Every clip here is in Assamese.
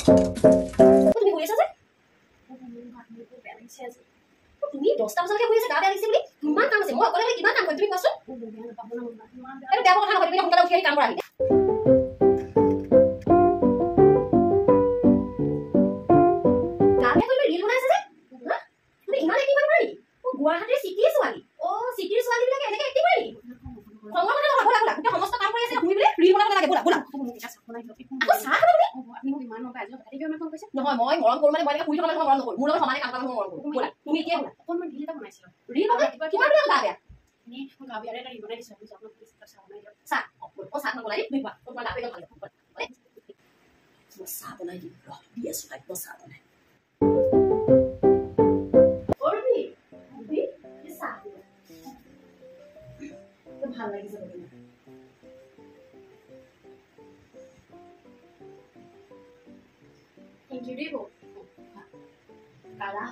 তুমি শুই আছা যে তুমি 10টা বজালৈকে শুই আছা গা বেয়া লাগিছে বুলি কিমান কাম আছে মই অকলে অকলে কিমান কাম কৰিম তুমি কোৱাচোন এইটো বেয়া কথা নহয় তুমি সোনকালে উঠি আহি কাম কৰা আহি গা বেয়া কৰি ৰিল বনাইছে যে তুমি ইমান এক্টিং কৰা নেকি গুৱাহাটীৰ চিটিৰ ছোৱালী চিটিৰ ছোৱালীবিলাকে এনেকে এক্টিং কৰে নেকি খঙৰ কথা নহয় ব'লা গোটেই সমস্ত কাম কৰি আছে শুই বোলে ৰিল বনাব নালাগে ব'লা চাহ খাব তুমি নহয় মই মৰম কৰোঁ মানে মই শুই থকা মৰম নকৰোঁ মোৰ লগত সমানে কাম কৰা মৰম কৰোঁ ব'লা তুমি এতিয়া ব'লা অকণমান ৰিল এটা বনাইছিলো ৰিল কিমান গা বেয়া গা বেয়া এটা ৰিল বনাই দিছোঁ চাহ চাহ বনাই দিম তোমাৰ গা বেয়া ভাল চাহ বনাই দিম বিয়া চলাই চাহ বনাই ভাল লাগিছে থেংক ইউ দেই কালা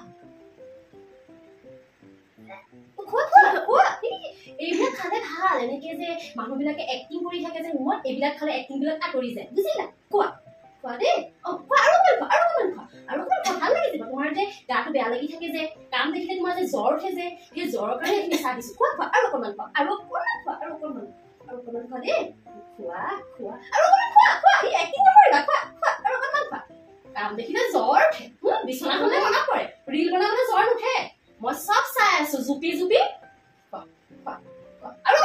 এইবিলাক খালে ভাল এনেকে যে মানুহবিলাকে এক্টিং কৰি থাকে যে ৰুমত এইবিলাক খালে এক্টিং বিলাক আঁতৰি যায় বুজিলা কোৱা কোৱা দেই আৰু ভাল লাগিছে তোমাৰ যে গাটো বেয়া লাগি থাকে যে কাম দেখিলে তোমাৰ যে জ্বৰ উঠে যে সেই জ্বৰৰ কাৰণে এইখিনি চাহ দিছো খোৱা আৰু অকণমান খোৱা আৰু অকণমান খোৱা দেই খোৱা আৰু অকণমান খোৱা এই এক্টিং নকৰিবা খোৱা আৰু অকণমান খোৱা কাম দেখিলে জ্বৰ উঠে বিচনাখনলৈ মনত পৰে ৰিল বনাবলৈ জ্বৰ নুঠে মই চব চাই আছো জুপি আৰু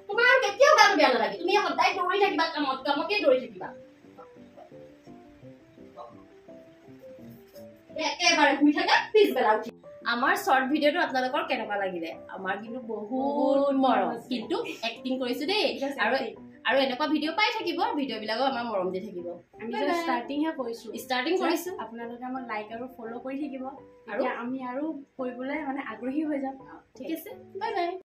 তোমাৰ কেতিয়াও গাটো বেয়া নালাগে তুমি সদায় দৌৰি থাকিবা কামতে দৌৰি থাকিবা একেবাৰে শুই থাকা পিছবেলা উঠি আমাৰ শৰ্ট ভিডিঅ'টো আপোনালোকৰ কেনেকুৱা লাগিলে আমাৰ কিন্তু বহুত মৰম কিন্তু এক্টিং কৰিছো দেই আৰু এনেকুৱা ভিডিঅ' পাই থাকিব ভিডিঅ'বিলাকো আমাৰ মৰম দি থাকিব আমি ষ্টাৰ্টিং কৰিছো আপোনালোকে আমাক লাইক আৰু ফ'ল' কৰি থাকিব আৰু আমি আৰু কৰিবলৈ মানে আগ্ৰহী হৈ যাম ঠিক আছে বাই বাই